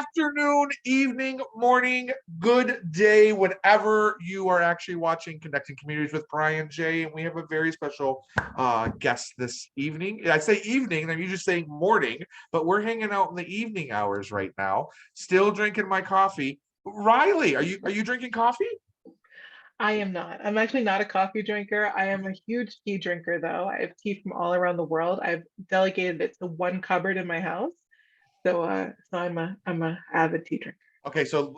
afternoon, evening, morning, good day, whenever you are actually watching Connecting Communities with Brian J. And we have a very special guest this evening. I say evening, I'm usually saying morning, but we're hanging out in the evening hours right now, still drinking my coffee. Ryleigh, are you drinking coffee? I am not. I'm actually not a coffee drinker. I am a huge tea drinker, though. I have tea from all around the world. I've delegated it to one cupboard in my house. So I'm a avid tea drinker. Okay, so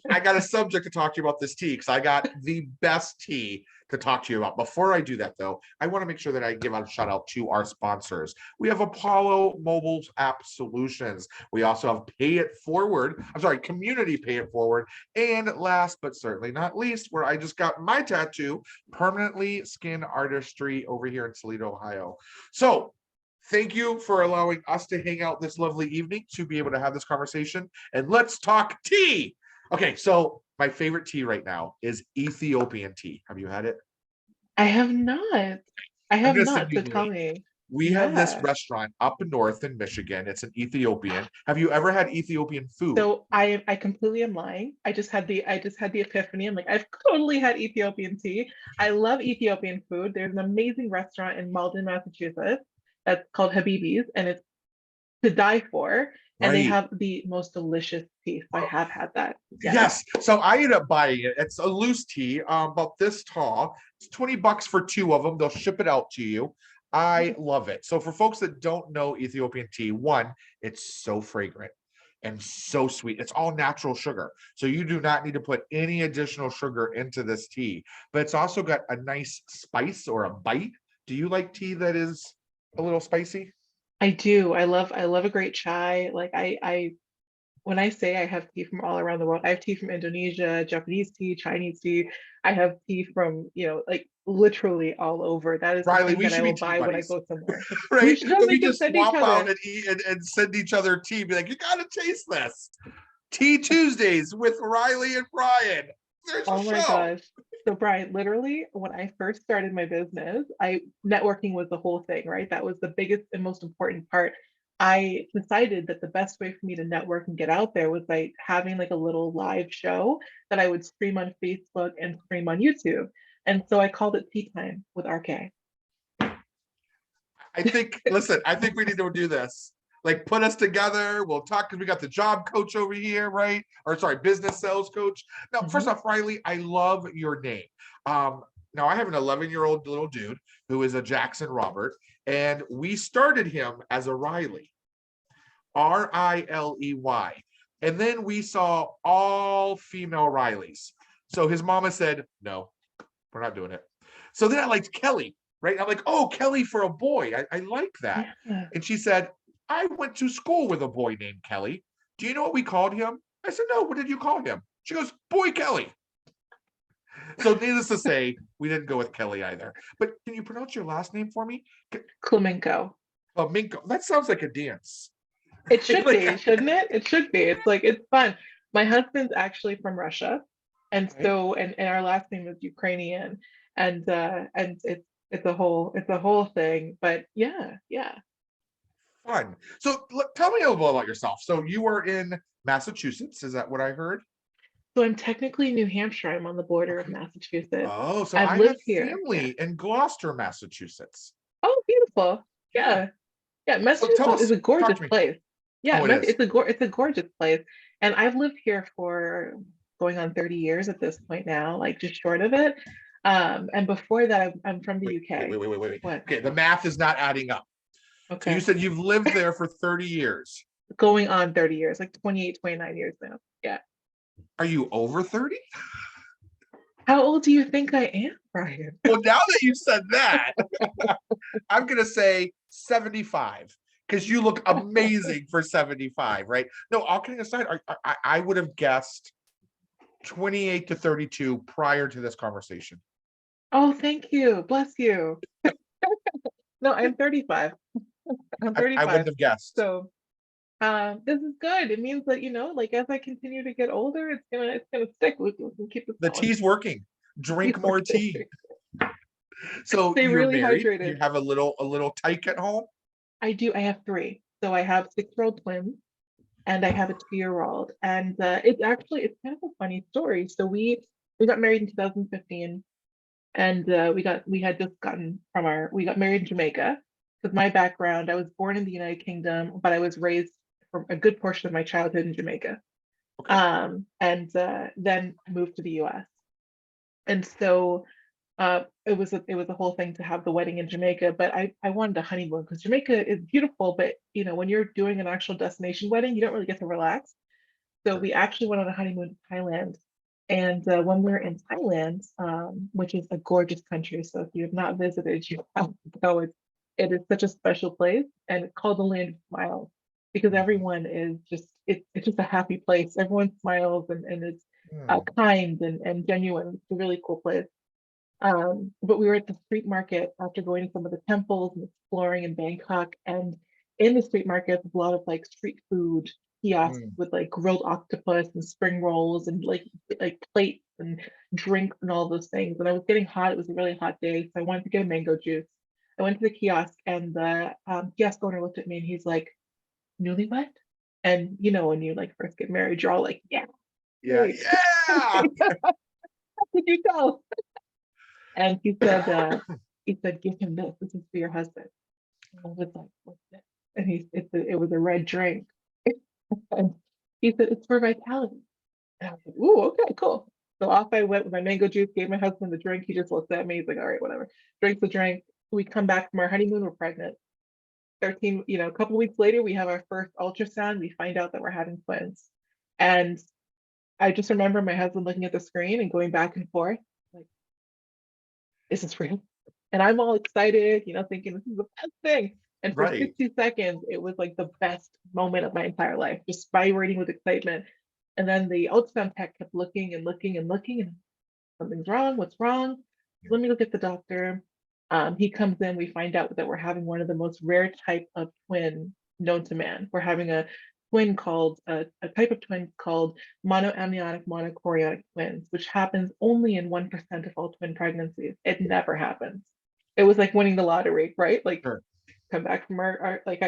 I got a subject to talk to you about this tea because I got the best tea to talk to you about. Before I do that, though, I want to make sure that I give out a shout out to our sponsors. We have Apollo Mobile App Solutions. We also have Pay It Forward. I'm sorry, Community Pay It Forward. And last but certainly not least, where I just got my tattoo, Permanently Skin Artistry over here in Toledo, Ohio. So thank you for allowing us to hang out this lovely evening to be able to have this conversation. And let's talk tea. Okay, so my favorite tea right now is Ethiopian tea. Have you had it? I have not. I I'm have going to send not. you So the tell link. me. We have this Yeah. restaurant up north in Michigan. It's an Ethiopian. Have you ever had Ethiopian food? So I completely am lying. I just had the epiphany. I'm like, I've totally had Ethiopian tea. I love Ethiopian food. There's an amazing restaurant in Malden, Massachusetts that's called Habibi's, and it's to die for. And they Right. have the most delicious tea. So I have had that. Yes. Yes. So I ended up buying it. It's a loose tea, about this tall. It's $20 for two of them. They'll ship it out to you. I love it. So for folks that don't know Ethiopian tea, one, it's so fragrant and so sweet. It's all natural sugar. So you do not need to put any additional sugar into this tea. But it's also got a nice spice or a bite. Do you like tea that is a little spicy? I do. I love a great chai. Like I when I say I have tea from all around the world, I have tea from Indonesia, Japanese tea, Chinese tea. I have tea from, like literally all over. That is the Ryleigh, thing we that I should be will tea buy when I buddies. go somewhere. We Right? should So we we can just send each swap out other. and eat and send each other tea. Be like, you gotta taste this. Tea Tuesdays with Ryleigh and Brian. There's a Oh my show. gosh. So Brian, literally, when I first started my business, I networking was the whole thing, right? That was the biggest and most important part. I decided that the best way for me to network and get out there was by having like a little live show that I would stream on Facebook and stream on YouTube. And so I called it Tea Time with RK. Listen, I think we need to do this. Like, put us together. We'll talk because we got the job coach over here, right? Or sorry, business sales coach. Now, first Mhm. off, Ryleigh, I love your name. Now I have an 11-year-old little dude who is a Jackson Robert, and we started him as a Ryleigh, Riley. And then we saw all female Rileys. So his mama said, no, we're not doing it. So then I liked Kelly, right? I'm like, oh, Kelly for a boy. I like that. Yeah. And she said, I went to school with a boy named Kelly. Do you know what we called him? I said, no, what did you call him? She goes, Boy Kelly. So needless to say, we didn't go with Kelly either. But can you pronounce your last name for me? Klimenko. Minko. That sounds like a dance. It should Like, be, shouldn't it? It should be. It's like it's fun. My husband's actually from Russia, and right? so and our last name is Ukrainian, and it's a whole thing. But yeah, yeah. Fun. So tell me a little bit about yourself. So you are in Massachusetts. Is that what I heard? So I'm technically New Hampshire. I'm on the border of Okay. Massachusetts. Oh, so I've I have lived here. Yeah. family in Gloucester, Massachusetts. Oh, beautiful. Yeah. Yeah. Yeah. So tell Massachusetts is us, a talk gorgeous to me. place. Yeah, Oh, it is. it's a gorgeous place. And I've lived here for going on 30 years at this point now, like just short of it. And before that, I'm from the Wait, wait, UK. wait, wait, wait, wait. What? Okay, the math is not adding up. So you Okay. said you've lived there for 30 years. Going on 30 years, like 28, 29 years now. Yeah. Are you over 30? How old do you think I am, Brian? Well, now that you said that, I'm going to say 75 because you look amazing for 75, right? No, all kidding aside, I would have guessed 28 to 32 prior to this conversation. Oh, thank you. Bless you. No, I'm 35. I'm I wouldn't 35. have guessed. So this is good. It means that, like as I continue to get older, it's gonna stick. We can keep this The going. tea's working. Drink more tea. Okay. So Stay you're really married. You hydrated. have a little tyke at home. I do. I have three. So I have 6-year-old twins, and I have a 2-year-old. And it's kind of a funny story. So we got married in 2015, and we got married in Jamaica. Because my background, I was born in the United Kingdom, but I was raised for a good portion of my childhood in Jamaica. Okay. And then moved to the US. And so it was a whole thing to have the wedding in Jamaica, but I wanted a honeymoon because Jamaica is beautiful, but when you're doing an actual destination wedding, you don't really get to relax. So Sure. we actually went on a honeymoon to Thailand. And when we were in Thailand, which is a gorgeous country, so if you have not visited, you have to go. It is such a special place, and it's called the Land of Smiles because Mhm. everyone is it's just a happy place. Everyone smiles, and it's Hmm. kind and genuine. It's a really cool place. But we were at the street market after going to some of the temples and exploring in Bangkok. And in the street market, there's a lot of like street food kiosks Hmm. with like grilled octopus and spring rolls and like plates and drinks and all those things. And I was getting hot. It was a really hot day, so I wanted to get a mango juice. I went to the kiosk, and the kiosk owner looked at me and he's like, "Newlywed?" And when you like first get married, you're all like, "Yeah, Yeah. great." Yeah. How could you tell? And he said, "Give him this. This is for your husband." And I was like, "What's this?" And it was a red drink. And he said, "It's for vitality." And I was like, "Ooh, okay, cool." So off I went with my mango juice, gave my husband the drink. He just looked at me. He's like, "All right, whatever." Drinks the drink. We come back from our honeymoon, we're pregnant. 13, a couple weeks later, we have our first ultrasound. We find out that we're having twins. And I just remember my husband looking at the screen and going back and forth, like, "Is this real?" And I'm all excited, thinking this is the best thing. And for Right. 60 seconds, it was like the best moment of my entire life, just vibrating with excitement. And then the ultrasound tech kept looking and looking and looking, and something's wrong. What's wrong? Yeah. Let me look at the doctor. He comes in. We find out that we're having one of the most rare type of twin known to man. We're having a type of twin called monoamniotic monochorionic twins, which happens only in 1% of all twin pregnancies. It never happens. It was like winning the lottery, right? Like Sure. come back from our like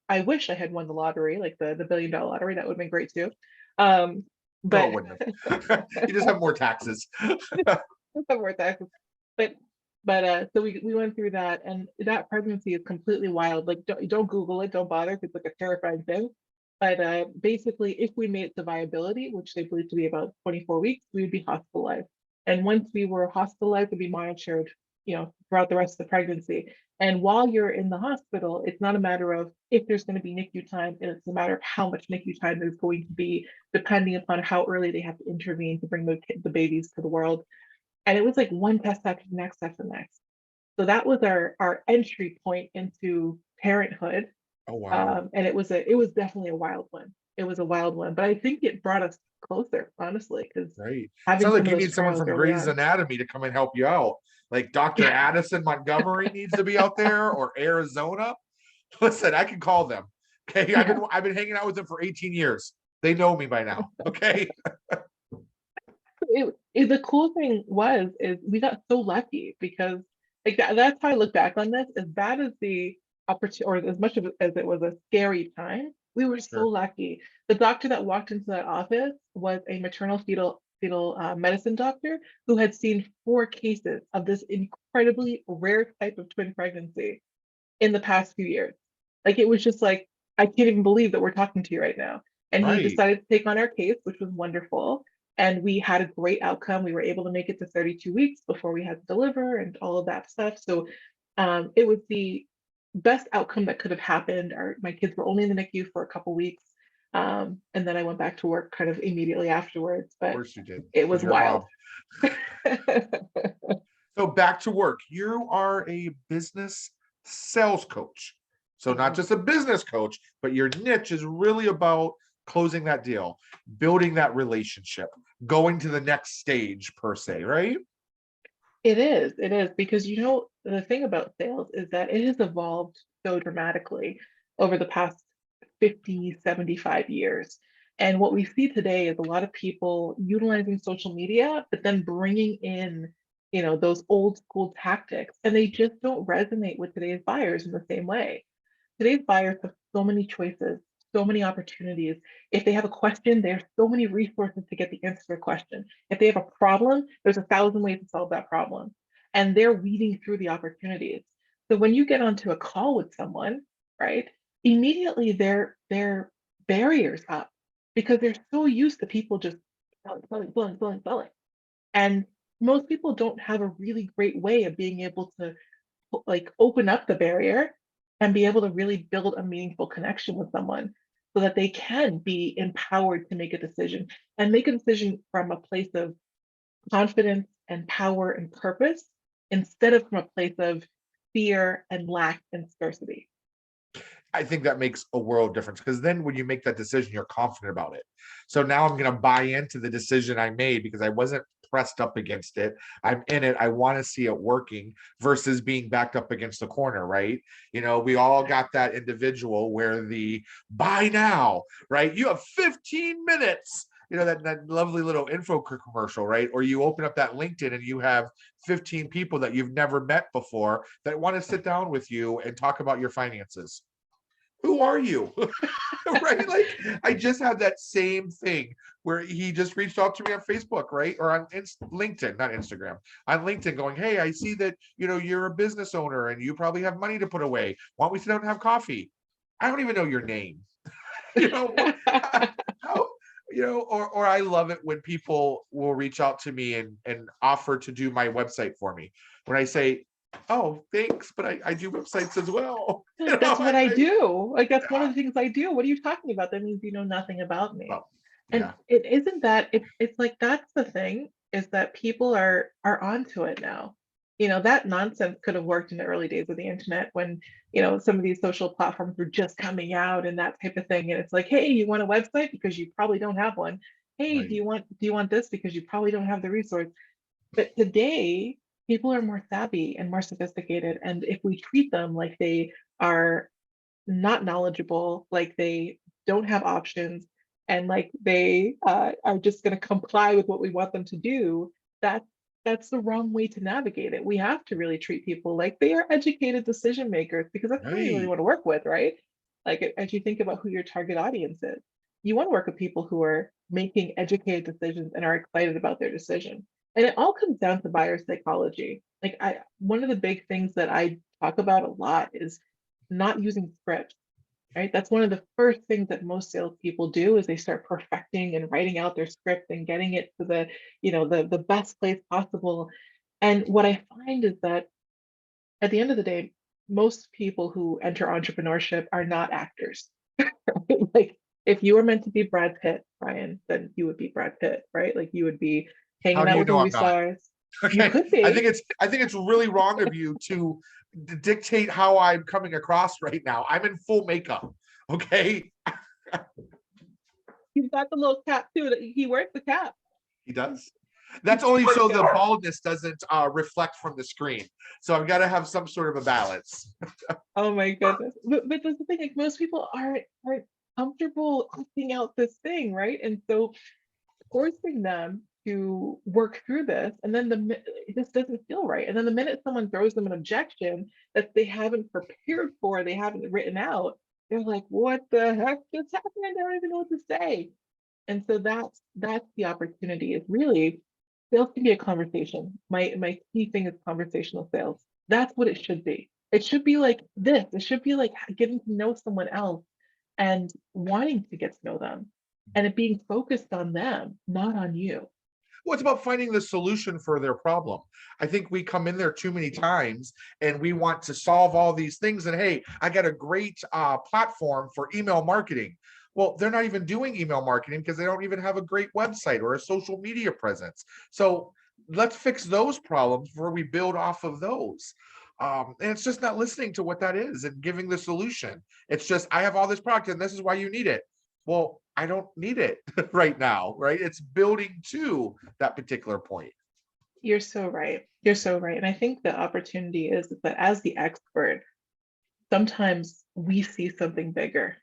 I wish I had won the lottery, like the $1 billion lottery. That would have been great too. Um, No, it but wouldn't have. You just have more taxes. more taxes. But so we went through that, and that pregnancy is completely wild. Like don't Google it, don't bother, 'cause it's like a terrifying thing. But basically, if we made it to viability, which they believe to be about 24 weeks, we would be hospitalized. And once we were hospitalized, we'd be monitored, throughout the rest of the pregnancy. And while you're in the hospital, it's not a matter of if there's going to be NICU time, it's a matter of how much NICU time there's going to be, depending upon how early they have to intervene to bring the babies to the world. And it was like one test after the next after the next. So that was our entry point into parenthood. Oh, wow. And it was definitely a wild one. It was a wild one, but I think it brought us closer, honestly, because Right. having Sounds some like of you those need someone trials from early Grey's on. Anatomy to come and help you out. Like Dr. Addison Montgomery needs to be out there, or Arizona. Listen, I can call them. Okay. I've been Yeah. I've been hanging out with them for 18 years. They know me by now. Okay. The cool thing is we got so lucky because like that's how I look back on this. As bad as the opportunity, or as much of it as it was a scary time, we were so Sure. lucky. The doctor that walked into that office was a maternal fetal medicine doctor who had seen 4 cases of this incredibly rare type of twin pregnancy in the past few years. Like it was just like, I can't even believe that we're talking to you right now. And he Right. decided to take on our case, which was wonderful. And we had a great outcome. We were able to make it to 32 weeks before we had to deliver and all of that stuff. So it was the best outcome that could have happened. My kids were only in the NICU for a couple weeks. And then I went back to work kind of immediately afterwards, Of but course you did, it because was you're a wild. mom. So back to work. You are a business sales coach. So not Mhm. just a business coach, but your niche is really about closing that deal, building that relationship, going to the next stage per se, right? It is because the thing about sales is that it has evolved so dramatically over the past 50, 75 years. And what we see today is a lot of people utilizing social media, but then bringing in, those old school tactics, and they just don't resonate with today's buyers in the same way. Today's buyers have so many choices, so many opportunities. If they have a question, there's so many resources to get the answer to their question. If they have a problem, there's 1,000 ways to solve that problem. And they're weeding through the opportunities. So when you get onto a call with someone, right, immediately their barriers up because they're so used to people just selling, selling, selling, selling, selling. And most people don't have a really great way of being able to like open up the barrier and be able to really build a meaningful connection with someone so that they can be empowered to make a decision and make a decision from a place of confidence and power and purpose instead of from a place of fear and lack and scarcity. I think that makes a world difference because then when you make that decision, you're confident about it. So now I'm going to buy into the decision I made because I wasn't pressed up against it. I'm in it. I want to see it working versus being backed up against the corner, right? You know, we all got that individual where the buy now, right? You have 15 minutes. You know, that lovely little info commercial, right? Or you open up that LinkedIn and you have 15 people that you've never met before that want to sit down with you and talk about your finances. Who are you? Right? Like I just had that same thing where he just reached out to me on Facebook, right? Or on LinkedIn, not Instagram, on LinkedIn going, hey, I see that, you know, you're a business owner and you probably have money to put away. Why don't we sit down and have coffee? I don't even know your name. You know, how, you know, or I love it when people will reach out to me and offer to do my website for me. When I say, oh, thanks, but I do websites as well. You Like, know, that's what I do. Like, that's one yeah, of the things I do. What are you talking about? That means you know nothing about me. well, And yeah, it isn't that it's like that's the thing is that people are onto it now. You know, that nonsense could have worked in the early days of the internet when, you know, some of these social platforms were just coming out and that type of thing. And it's like, hey, you want a website because you probably don't have one. Hey, right. do you want this because you probably don't have the resource? But today, people are more savvy and more sophisticated. And if we treat them like they are not knowledgeable, like they don't have options, and like they are just going to comply with what we want them to do, that that's the wrong way to navigate it. We have to really treat people like they are educated decision makers because that's who you really Right. want to work with, right? Like as you think about who your target audience is, you want to work with people who are making educated decisions and are excited about their decision. And it all comes down to buyer psychology. Like I, one of the big things that I talk about a lot is not using scripts, right? That's one of the first things that most salespeople do is they start perfecting and writing out their script and getting it to the, you know, the best place possible. And what I find is that at the end of the day, most people who enter entrepreneurship are not actors. Right? Like if you were meant to be Brad Pitt, Brian, then you would be Brad Pitt, right? Like you would be How hanging do out you with know movie I'm not? stars. You Okay. could I think be. it's really wrong of you to dictate how I'm coming across right now. I'm in full makeup. Okay. He's got the little cap too. He wears the cap. He does. That's only Poor so the guy. baldness doesn't reflect from the screen. So I've got to have some sort of a balance. Oh my goodness. But that's the thing, like most people aren't comfortable acting out this thing, right? And so forcing them to work through this, and then it just doesn't feel right. And then the minute someone throws them an objection that they haven't prepared for, they haven't written out, they're like, what the heck just happened? I don't even know what to say. And so that's the opportunity is really sales can be a conversation. My key thing is conversational sales. That's what it should be. It should be like this. It should be like getting to know someone else and wanting to get to know them and it being focused on them, not on you. Well, it's about finding the solution for their problem. I think we come in there too many times and we want to solve all these things. And hey, I got a great platform for email marketing. Well, they're not even doing email marketing because they don't even have a great website or a social media presence. So let's fix those problems before we build off of those. And it's just not listening to what that is and giving the solution. It's just, I have all this product and this is why you need it. Well, I don't need it right now, right? It's building to that particular point. You're so right. You're so right. And I think the opportunity is that as the expert, sometimes we see something bigger,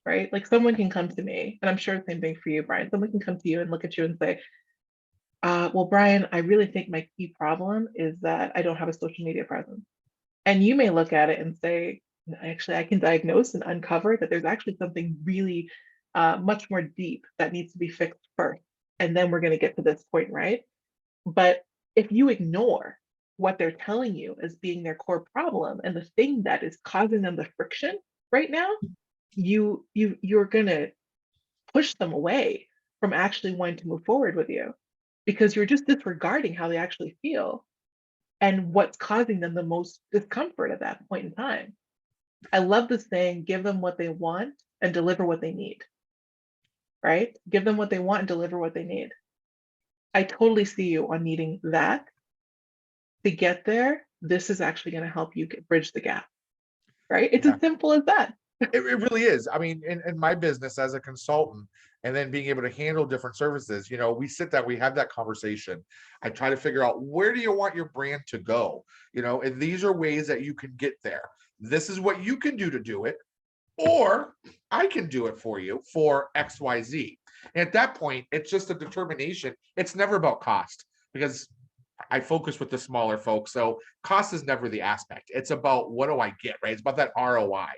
right? Like someone can come to me, and I'm sure the same thing for you, Brian. Someone can come to you and look at you and say, well, Brian, I really think my key problem is that I don't have a social media presence. And you may look at it and say, actually I can diagnose and uncover that there's actually something really much more deep that needs to be fixed first. And then we're going to get to this point, right? But if you ignore what they're telling you as being their core problem and the thing that is causing them the friction right now, you're gonna push them away from actually wanting to move forward with you because you're just disregarding how they actually feel and what's causing them the most discomfort at that point in time. I love the saying, give them what they want and deliver what they need, right? Give them what they want and deliver what they need. I totally see you on needing that. To get there, this is actually going to help you bridge the gap, right? It's Yeah. as simple as that. It really is. I mean, in my business as a consultant, and then being able to handle different services, we sit down, we have that conversation. I try to figure out, where do you want your brand to go? And these are ways that you can get there. This is what you can do to do it, or I can do it for you for XYZ. And at that point, it's just a determination. It's never about cost, because I focus with the smaller folks. So cost is never the aspect. It's about, what do I get, right? It's about that ROI.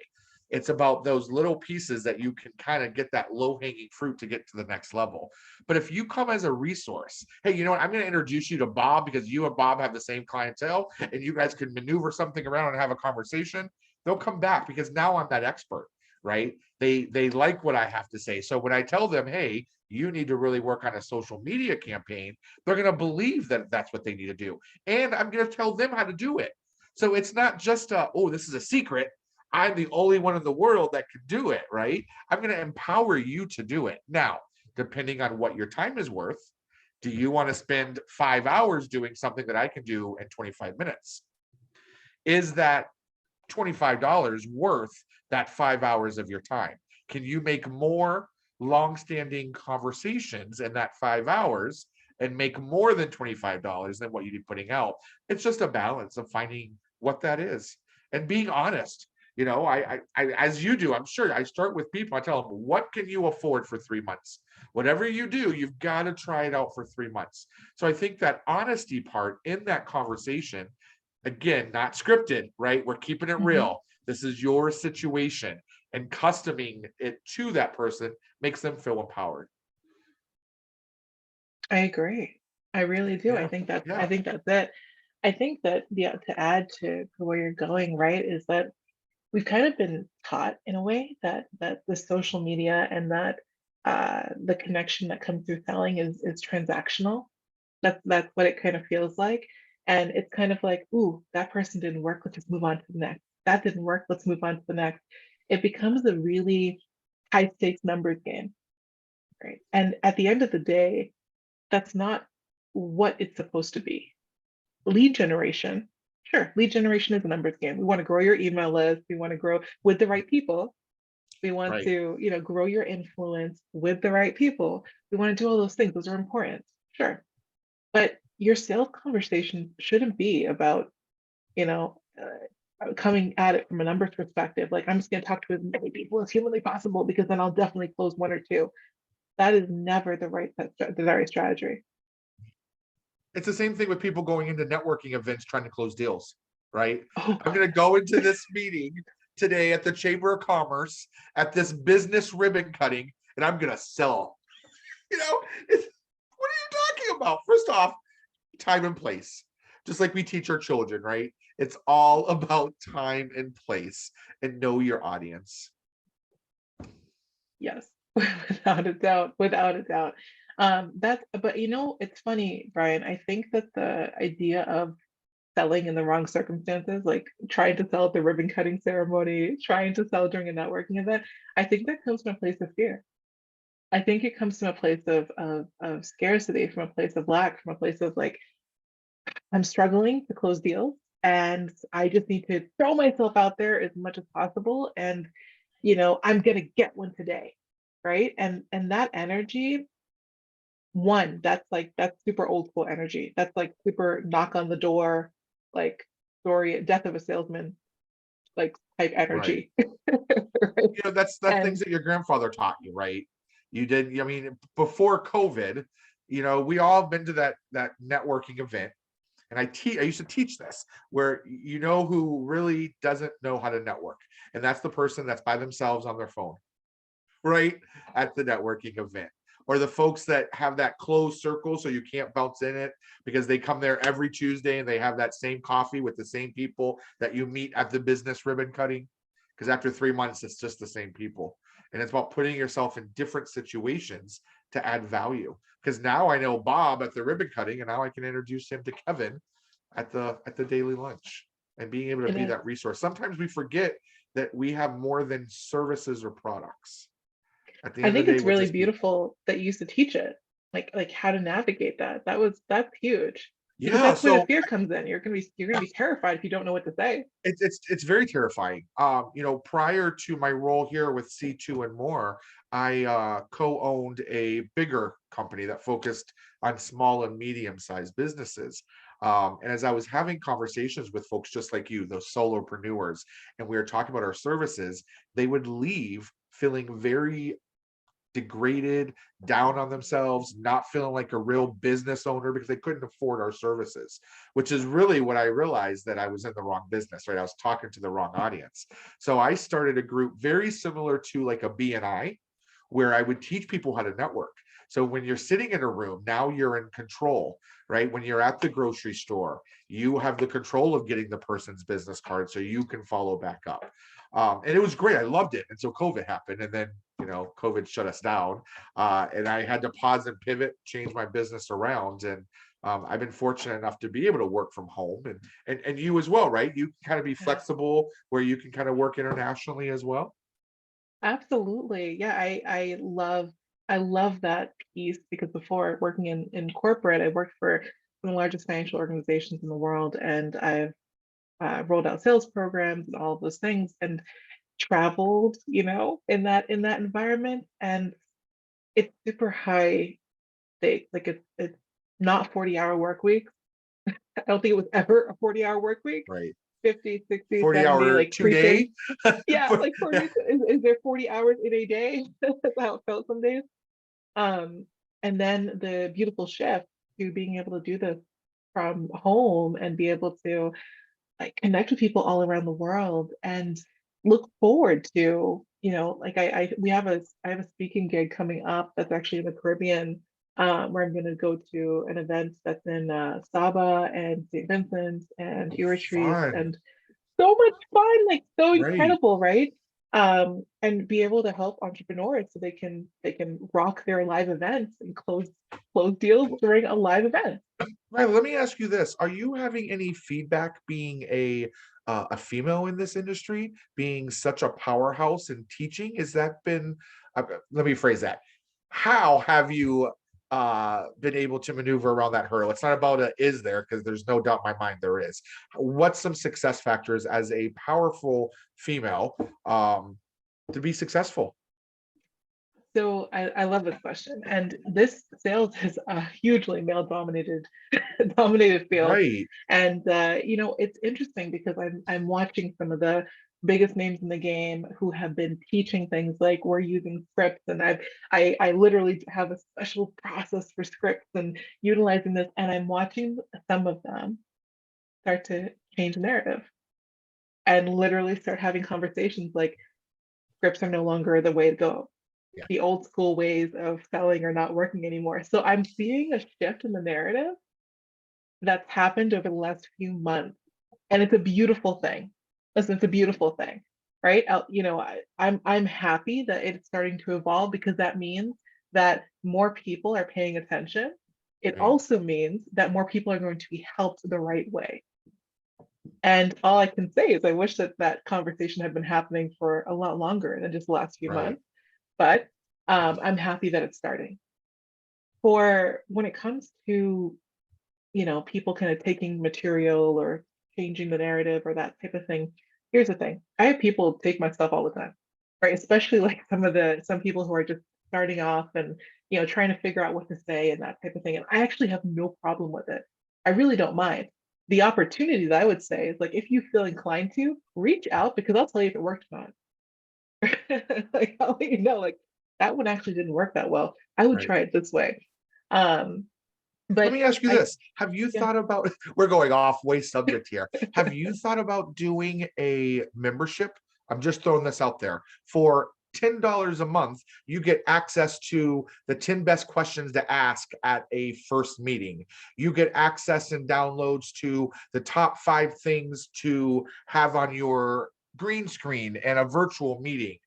It's about those little pieces that you can kind of get that low hanging fruit to get to the next level. But if you come as a resource, hey, you know what? I'm going to introduce you to Bob because you and Bob have the same clientele and you guys can maneuver something around and have a conversation. They'll come back because now I'm that expert, right? They like what I have to say. So when I tell them, hey, you need to really work on a social media campaign, they're going to believe that that's what they need to do. And I'm going to tell them how to do it. So it's not just, oh, this is a secret. I'm the only one in the world that can do it, right? I'm going to empower you to do it. Now, depending on what your time is worth, do you want to spend 5 hours doing something that I can do in 25 minutes? Is that $25 worth that 5 hours of your time? Can you make more long-standing conversations in that 5 hours and make more than $25 than what you'd be putting out? It's just a balance of finding what that is and being honest. I as you do, I'm sure I start with people. I tell them, what can you afford for 3 months? Whatever you do, you've got to try it out for 3 months. So I think that honesty part in that conversation, again, not scripted, right? We're keeping it real. This is your situation, and customing it to that person makes them feel empowered. I agree. I really do. I Yeah, think that's I yeah, think that's it. I think that yeah, to add to where you're going, right, is that we've kind of been taught in a way that the social media and that the connection that comes through selling is transactional. That's what it kind of feels like. And it's kind of like, ooh, that person didn't work, let's just move on to the next. That didn't work, let's move on to the next. It becomes a really high stakes numbers game, right? And at the end of the day, that's not what it's supposed to be. Lead generation, sure, lead generation is a numbers game. We want to grow your email list, we want to grow with the right people. We want right. to, grow your influence with the right people. We want to do all those things. Those are important. Sure. But your sales conversation shouldn't be about, coming at it from a numbers perspective. Like, I'm just going to talk to as many people as humanly possible because then I'll definitely close one or two. That is never the right strategy. It's the same thing with people going into networking events trying to close deals, right? Oh, I'm going to go into this meeting today at the Chamber of Commerce at this business ribbon cutting, and I'm going to sell. What are you talking about? First off, time and place, just like we teach our children, right? It's all about time and place, and know your audience. yes, without a doubt, without a doubt. But it's funny, Brian. I think that the idea of selling in the wrong circumstances, like trying to sell at the ribbon cutting ceremony, trying to sell during a networking event, I think that comes from a place of fear. I think it comes from a place of scarcity, from a place of lack, from a place of like, I'm struggling to close deals and I just need to throw myself out there as much as possible. And, I'm gonna get one today. Right. And that energy, one, that's super old school energy. That's like super knock on the door, like story, death of a salesman, like type Right. energy. Right? That's things And that your grandfather taught you, right? You did. I mean, before COVID, we all have been to that networking event. And I used to teach this, where you know who really doesn't know how to network, and that's the person that's by themselves on their phone, right, at the networking event, or the folks that have that closed circle so you can't bounce in it because they come there every Tuesday and they have that same coffee with the same people that you meet at the business ribbon cutting, because after 3 months it's just the same people. And it's about putting yourself in different situations to add value, because now I know Bob at the ribbon cutting, and now I can introduce him to Kevin at the daily lunch, and being able to It be is. that resource. Sometimes we forget that we have more than services or products. At the I end of think the day, it's we're really just people. beautiful that you used to teach it, like how to navigate that. That's huge because Yeah, that's where the so fear comes in. You're gonna be terrified if you don't know what to say. it's very terrifying. Prior to my role here with C2 and more, I co-owned a bigger company that focused on small and medium-sized businesses. And as I was having conversations with folks just like you, those solopreneurs, and we were talking about our services, they would leave feeling very degraded, down on themselves, not feeling like a real business owner because they couldn't afford our services, which is really what I realized, that I was in the wrong business, right? I was talking to the wrong audience. So I started a group very similar to like a BNI, where I would teach people how to network. So when you're sitting in a room, now you're in control, right? When you're at the grocery store, you have the control of getting the person's business card so you can follow back up. And it was great. I loved it. And so COVID happened, and then COVID shut us down, and I had to pause and pivot, change my business around. And I've been fortunate enough to be able to work from home, and you as well, right? You can kind of be Yeah, flexible where you can kind of work internationally as well. absolutely. Yeah, I love that piece because before working in corporate, I worked for one of the largest financial organizations in the world, and I've rolled out sales programs and all of those things, and traveled, in that environment, and it's super high stakes. Like it's not 40-hour work weeks. I don't think it was ever a 40-hour work week. Right. 50, 60, 40 70, hour like 2 day. creeping. Yeah, like 40, is there 40 hours in a day? That's how it felt some days. Um, and then the beautiful shift to being able to do this from home and be able to like connect with people all around the world and look forward to, like I have a speaking gig coming up that's actually in the Caribbean, where I'm going to go to an event that's in Saba and St. Vincent and Eritrea, Fun. and so much fun, like so Right. incredible, right? And be able to help entrepreneurs so they can rock their live events and close deals during a live event. Right. Let me ask you this. Are you having any feedback being a female in this industry, being such a powerhouse in teaching? Has that been, let me phrase that. How have you been able to maneuver around that hurdle? It's not about a is there, because there's no doubt in my mind there is. What's some success factors as a powerful female to be successful? So I love this question. And this sales is a hugely male dominated dominated field. Right. And it's interesting because I'm watching some of the biggest names in the game who have been teaching things like we're using scripts, and I literally have a special process for scripts and utilizing this, and I'm watching some of them start to change the narrative and literally start having conversations like scripts are no longer the way to go. Yeah. The old school ways of selling are not working anymore. So I'm seeing a shift in the narrative that's happened over the last few months. And it's a beautiful thing. Listen, it's a beautiful thing, right? I'm happy that it's starting to evolve because that means that more people are paying attention. It Right. also means that more people are going to be helped the right way. And all I can say is I wish that that conversation had been happening for a lot longer than just the last few Right. months. But I'm happy that it's starting. For when it comes to, people kind of taking material or changing the narrative or that type of thing, here's the thing. I have people take my stuff all the time, right? Especially like some people who are just starting off and, trying to figure out what to say and that type of thing. And I actually have no problem with it. I really don't mind. The opportunity that I would say is like, if you feel inclined to, reach out because I'll tell you if it worked or not. Like I'll let you know, like that one actually didn't work that well. I would Right. try it this way. Um, Let But me ask you I, this. Have you yeah. thought about, we're going off way subject here. Have you thought about doing a membership? I'm just throwing this out there. For $10 a month, you get access to the 10 best questions to ask at a first meeting. You get access and downloads to the top 5 things to have on your green screen and a virtual meeting.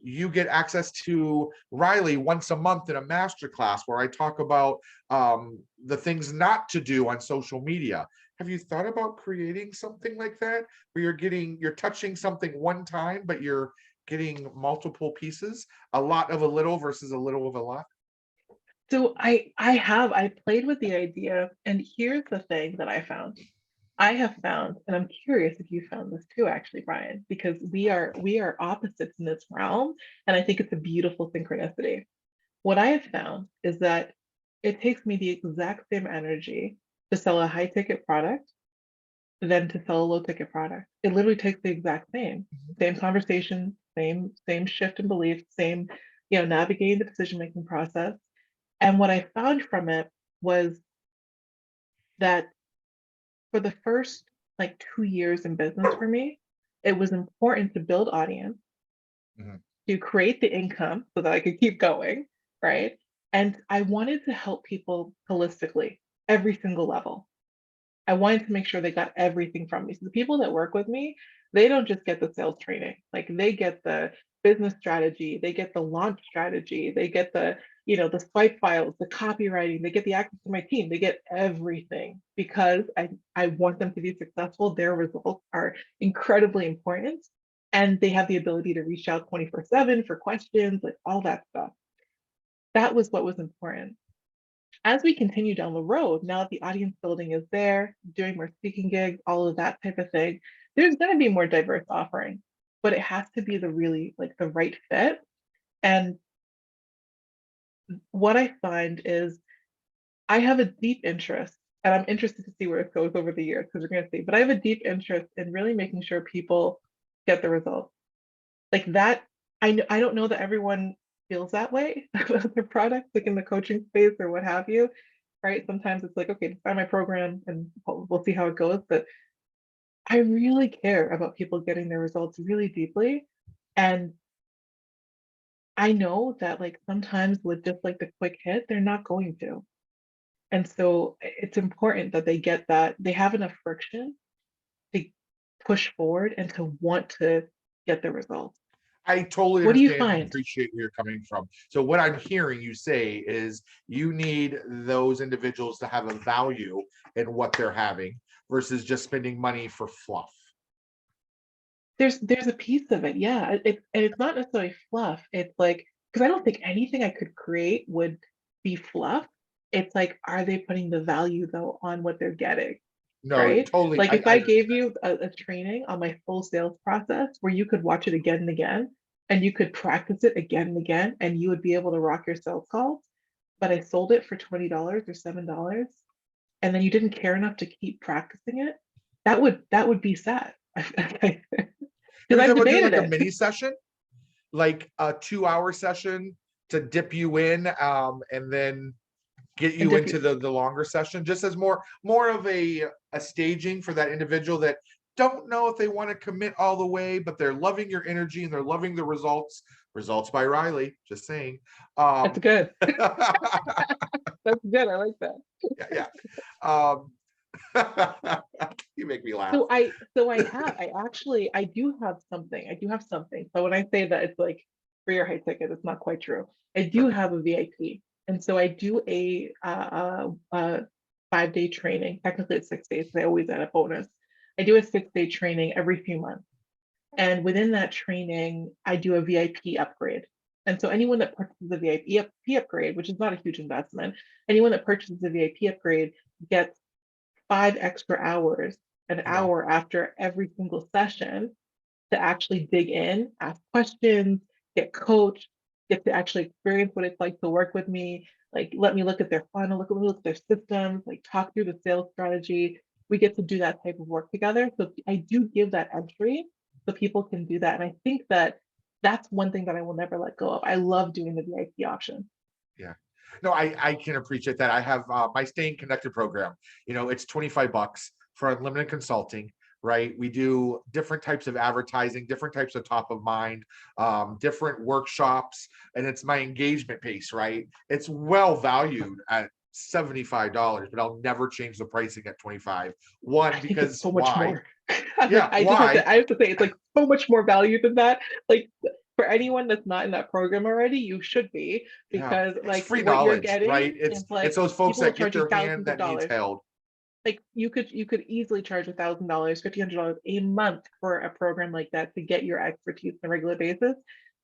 You get access to Ryleigh once a month in a masterclass where I talk about the things not to do on social media. Have you thought about creating something like that where you're touching something one time, but you're getting multiple pieces, a lot of a little versus a little of a lot? So I played with the idea, and here's the thing that I found. I have found, and I'm curious if you found this too, actually, Brian, because we are opposites in this realm, and I think it's a beautiful synchronicity. What I have found is that it takes me the exact same energy to sell a high ticket product than to sell a low ticket product. It literally takes the exact same conversation, same shift in belief, same, navigating the decision making process. And what I found from it was that for the first like 2 years in business for me, it was important to build audience, Mhm. to create the income so that I could keep going, right? And I wanted to help people holistically, every single level. I wanted to make sure they got everything from me. So the people that work with me, they don't just get the sales training. Like they get the business strategy, they get the launch strategy, they get the swipe files, the copywriting, they get the access to my team, they get everything because I want them to be successful. Their results are incredibly important. And they have the ability to reach out 24/7 for questions, like all that stuff. That was what was important. As we continue down the road, now that the audience building is there, doing more speaking gigs, all of that type of thing, there's going to be more diverse offering, but it has to be the really like the right fit. And what I find is I have a deep interest, and I'm interested to see where it goes over the years because we're going to see, but I have a deep interest in really making sure people get the results. Like that, I don't know that everyone feels that way about their products, like in the coaching space or what have you, right? Sometimes it's like, okay, just buy my program and we'll see how it goes. But I really care about people getting their results really deeply. And I know that like sometimes with just like the quick hit, they're not going to. And so it's important that they get that, they have enough friction to push forward and to want to get the results. I totally What do you understand and find? appreciate where you're coming from. So what I'm hearing you say is you need those individuals to have a value in what they're having versus just spending money for fluff. There's a piece of it, yeah. And it's not necessarily fluff. It's like because I don't think anything I could create would be fluff. It's like, are they putting the value though on what they're getting, No, right? totally. Like if I gave you a training on my full sales process where you could watch it again and again, and you could practice it again and again, and you would be able to rock your sales calls, but I sold it for $20 or $7, and then you didn't care enough to keep practicing it, that would be sad. Have Because you I've thought about doing debated like a it. mini session, like a 2 hour session to dip you in, and then get And you dip into the longer session, just as more of a staging for that individual that don't know if they want to commit all the way, but they're loving your energy and they're loving the results. Results by Ryleigh, just saying. That's Um, good. yeah, That's good. I like that. yeah. Um, you make me laugh. So I do have something. I do have something. So when I say that it's like free or high ticket, it's not quite true. I do Okay. have a VIP. And so I do a 5 day training. Technically it's 6 days, but I alwaid add a bonus. I do a 6 day training every few months. And within that training, I do a VIP upgrade. And so anyone that purchases a VIP upgrade, which is not a huge investment, anyone that purchases a VIP upgrade gets 5 extra hours, an Wow. hour after every single session to actually dig in, ask questions, get coached, get to actually experience what it's like to work with me. Like, let me look at their funnel, look at their systems, like talk through the sales strategy. We get to do that type of work together. So I do give that entry so people can do that. And I think that that's one thing that I will never let go of. I love doing the VIP option. Yeah. No, I can appreciate that. I have my Staying Connected program. It's $25 for unlimited consulting, right? We do different types of advertising, different types of top of mind, different workshops, and it's my engagement piece, right? It's well valued at $75, but I'll never change the pricing at 25. One, I think it's because so much why? more. I like Yeah, I have to say it's like so much more value than that. Like for anyone that's not in that program already, you should be, Yeah, because it's like free what you're knowledge, getting right? It's is like those folks people will that get charge you their hand thousands of that needs dollars. held. Like you could easily charge $1,000, $1,500 a month for a program like that to get your expertise on a regular basis.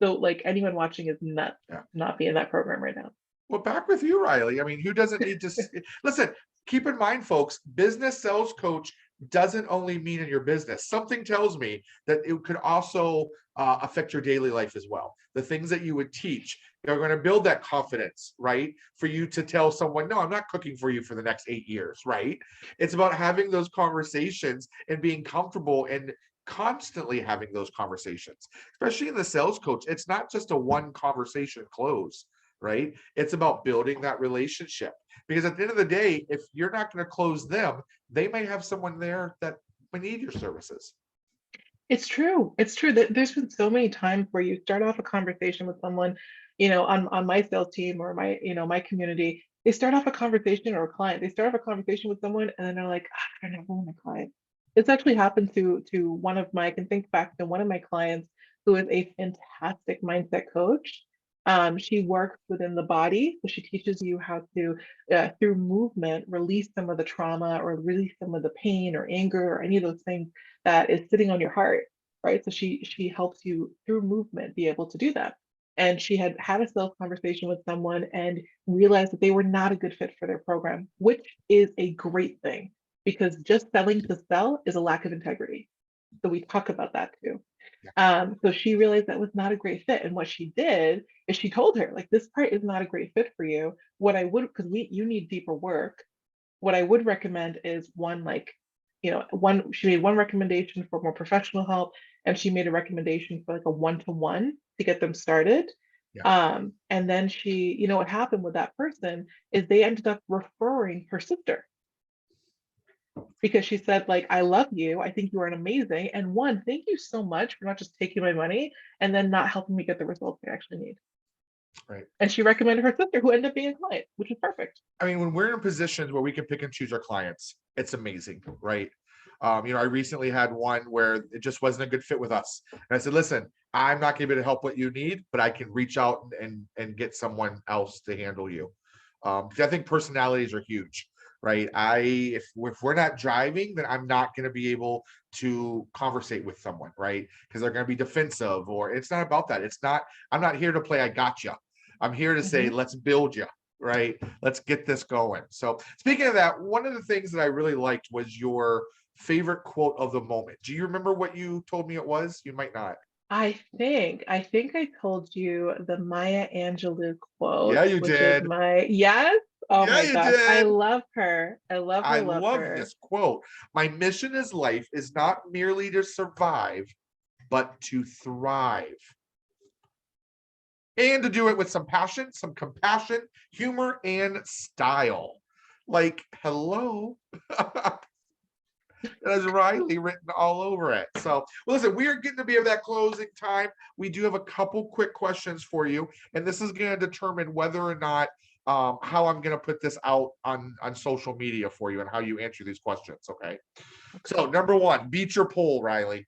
So like anyone watching is nuts Yeah. not be in that program right now. Well, back with you, Ryleigh. I mean, who doesn't need to listen? Keep in mind, folks, business sales coach doesn't only mean in your business. Something tells me that it could also affect your daily life as well. The things that you would teach are going to build that confidence, right? For you to tell someone, no, I'm not cooking for you for the next 8 years, right? It's about having those conversations and being comfortable and constantly having those conversations, especially in the sales coach. It's not just a one conversation close, right? It's about building that relationship, because at the end of the day, if you're not going to close them, they may have someone there that may need your services. It's true. It's true that there's been so many times where you start off a conversation with someone, on my sales team or my community, they start off a conversation, or a client, they start off a conversation with someone and then they're like, I never want a client. It's actually happened to one of my, I can think back to one of my clients who is a fantastic mindset coach. She works within the body, so she teaches you how to, through movement, release some of the trauma or release some of the pain or anger or any of those things that is sitting on your heart, right? So she helps you through movement be able to do that. And she had had a self conversation with someone and realized that they were not a good fit for their program, which is a great thing, because just selling to sell is a lack of integrity. So we talk about that too. So she realized that was not a great fit. And what she did is she told her, like, this part is not a great fit for you. What I would, because you need deeper work, what I would recommend is one, like, she made one recommendation for more professional help, and she made a recommendation for like a one-to-one to get them started. Yeah. And then what happened with that person is they ended up referring her sister, because she said, like, I love you. I think you are an amazing. And one, thank you so much for not just taking my money and then not helping me get the results I actually need. Right. And she recommended her sister, who ended up being a client, which is perfect. I mean, when we're in positions where we can pick and choose our clients, it's amazing, right? I recently had one where it just wasn't a good fit with us. And I said, listen, I'm not going to be able to help what you need, but I can reach out and get someone else to handle you. Because I think personalities are huge, right? If we're not driving, then I'm not going to be able to conversate with someone, right? Because they're going to be defensive, or it's not about that. I'm not here to play I gotcha. I'm here to say, let's build you, right? Let's get this going. So speaking of that, one of the things that I really liked was your favorite quote of the moment. Do you remember what you told me it was? You might not. I think I told you the Maya Angelou Yeah, quote, you which is did. my, yes. Oh Yeah, my you gosh. I did. love her. I love I her, love love her. this quote. My mission in life is not merely to survive, but to thrive. And to do it with some passion, some compassion, humor, and style. Like, hello. It has Ryleigh written all over it. So, well, listen, we are getting to be of that closing time. We do have a couple quick questions for you, and this is going to determine whether or not how I'm going to put this out on social media for you and how you answer these questions. Okay. So, number one, beach or pool, Ryleigh?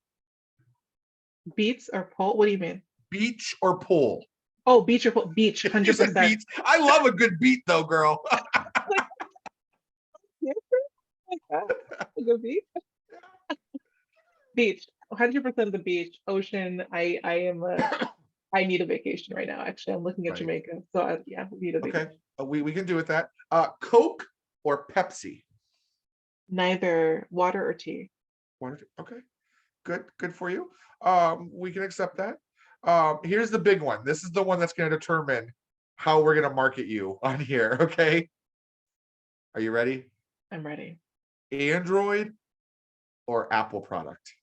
Beats or pole? What do you mean? Beach or pool? Oh, beach or pole? Beach, You said 100%. beach. I love a good beat, though, girl. Like, yeah, like that. A good beach. Beach, 100% the beach. Ocean. I need a vacation right now. Actually, I'm looking at Right. Jamaica. So yeah, we need a Okay. vacation. We can do with that. Coke or Pepsi? Neither water or tea. Okay. Good for you. We can accept that. Here's the big one. This is the one that's going to determine how we're going to market you on here. Okay. Are you ready? I'm ready. Android or Apple product?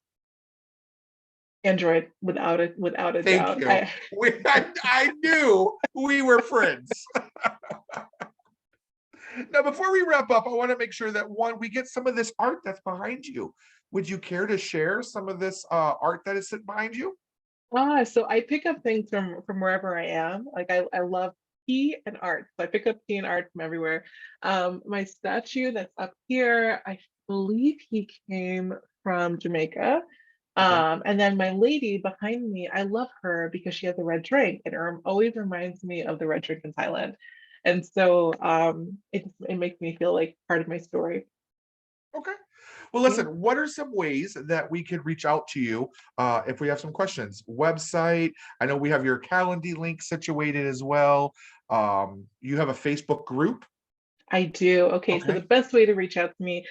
Android, without a Thank doubt. you. I knew we were friends. Now, before we wrap up, I want to make sure that we get some of this art that's behind you. Would you care to share some of this art that is sitting behind you? So I pick up things from wherever I am. Like I love tea and art. So I pick up tea and art from everywhere. My statue that's up here, I believe he came from Jamaica. Okay. And then my lady behind me, I love her because she has a red drink, and it always reminds me of the red drink in Thailand. And so it makes me feel like part of my story. Okay. Well, Yeah. listen, what are some ways that we could reach out to you if we have some questions? Website, I know we have your Calendly link situated as well. You have a Facebook group. I do. Okay, so the Okay. best way to reach out to me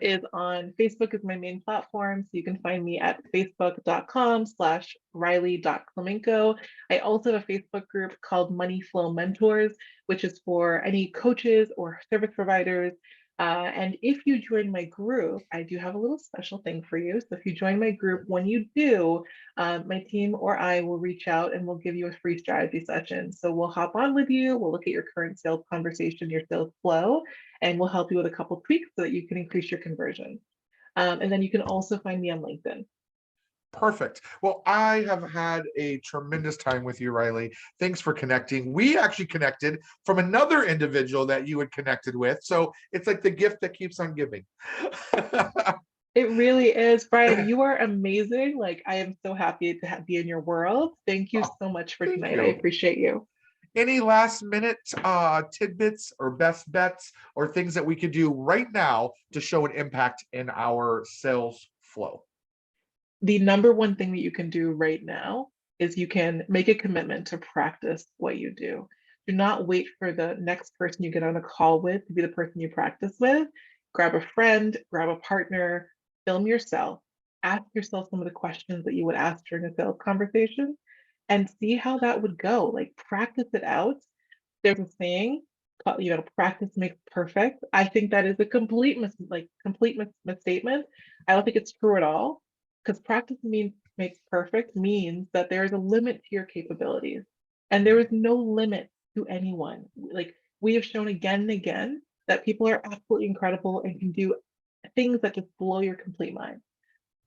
is on Facebook is my main platform. So you can find me at facebook.com/Ryleigh.Klimenko. I also have a Facebook group called Money Flow Mentors, which is for any coaches or service providers. And if you join my group, I do have a little special thing for you. So if you join my group, when you do, my team or I will reach out and we'll give you a free strategy session. So we'll hop on with you, we'll look at your current sales conversation, your sales flow, and we'll help you with a couple tweaks so that you can increase your conversion. And then you can also find me on LinkedIn. Perfect. Well, I have had a tremendous time with you, Ryleigh. Thanks for connecting. We actually connected from another individual that you had connected with. So it's like the gift that keeps on giving. It really is, Brian. You are amazing. Like, I am so happy to be in your world. Thank you Oh, so much for thank tonight. I you. appreciate you. Any last minute tidbits or best bets or things that we could do right now to show an impact in our sales flow? The number one thing that you can do right now is you can make a commitment to practice what you do. Do not wait for the next person you get on a call with to be the person you practice with. Grab a friend, grab a partner, film yourself, ask yourself some of the questions that you would ask during a sales conversation and see how that would go. Like practice it out. There's a saying, practice makes perfect. I think that is a complete misstatement. I don't think it's true at all because practice means makes perfect means that there is a limit to your capabilities and there is no limit to anyone. Like we have shown again and again that people are absolutely incredible and can do things that just blow your complete mind.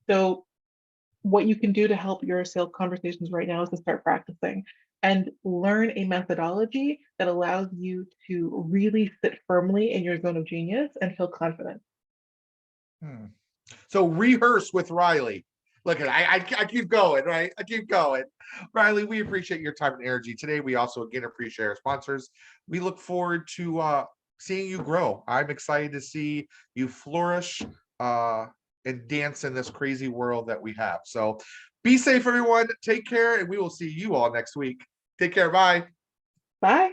So what you can do to help your sales conversations right now is to start practicing and learn a methodology that allows you to really sit firmly in your zone of genius and feel confident. Hmm. So rehearse with Ryleigh. Look, I keep going, right? I keep going. Ryleigh, we appreciate your time and energy today. We also, again, appreciate our sponsors. We look forward to seeing you grow. I'm excited to see you flourish and dance in this crazy world that we have. So be safe, everyone. Take care, and we will see you all next week. Take care. Bye. Bye.